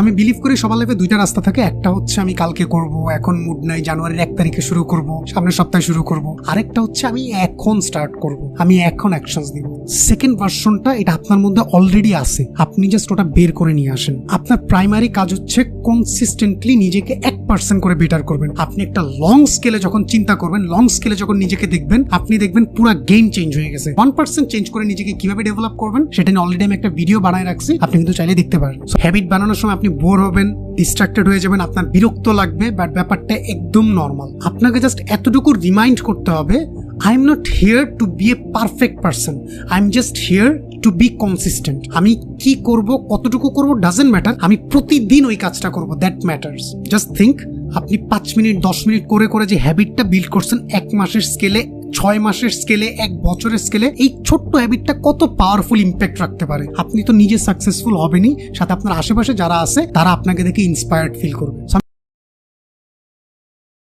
আমি বিলিভ করি সবার লাইফে দুইটা রাস্তা থাকে, একটা হচ্ছে আমি কালকে করব, এখন মুড নাই, জানুয়ারির 1 তারিখে শুরু করব, সামনের সপ্তাহে শুরু করব। আরেকটা হচ্ছে আমি এখন স্টার্ট করব, আমি এখন অ্যাকশনস নিব। সেকেন্ড ভার্সনটা এটা আপনার মধ্যে অলরেডি আছে, আপনি জাস্ট ওটা বের করে নিয়ে আসেন। আপনার প্রাইমারি কাজ হচ্ছে কনসিস্টেন্টলি নিজেকে 1% করে বেটার করবেন। আপনি একটা লং স্কেলে যখন চিন্তা করবেন, লং স্কেলে যখন নিজেকে দেখবেন, আপনি দেখবেন পুরো গেম চেঞ্জ হয়ে গেছে। 1% চেঞ্জ করে নিজেকে কিভাবে ডেভেলপ করবেন সেটা নিয়ে অলরেডি আমি একটা ভিডিও বানায় রাখছি, আপনি কিন্তু চাইলে দেখতে পারেন। হ্যাবিট বানানোর সময় আপনি বোর হবেন, ডিস্ট্রাক্টেড হয়ে যাবেন, আপনার বিরক্ত লাগবে, বাট ব্যাপারটা একদম নর্মাল। আপনাকে জাস্ট এতটুকু রিমাইন্ড করতে হবে, I am not here to be a perfect person, I am just here to be consistent. আমি কি করব, কতটুকু করব ডাজেন্ট ম্যাটার, আমি প্রতিদিন ওই কাজটা করব, দ্যাট ম্যাটার্স। জাস্ট থিঙ্ক, আপনি 5 মিনিট 10 মিনিট করে করে যে হ্যাবিটটা বিল্ড করছেন 1 মাসের স্কেলে, 6 মাসের স্কেলে, 1 বছরের স্কেলে, এই ছোট্ট হ্যাবিটটা কত পাওয়ারফুল ইম্প্যাক্ট রাখতে পারে। আপনি তো নিজে সাকসেসফুল হবেনই, সাথে আপনার আশেপাশে যারা আছে তারা আপনাকে দেখে ইন্সপায়ার্ড ফিল করবে।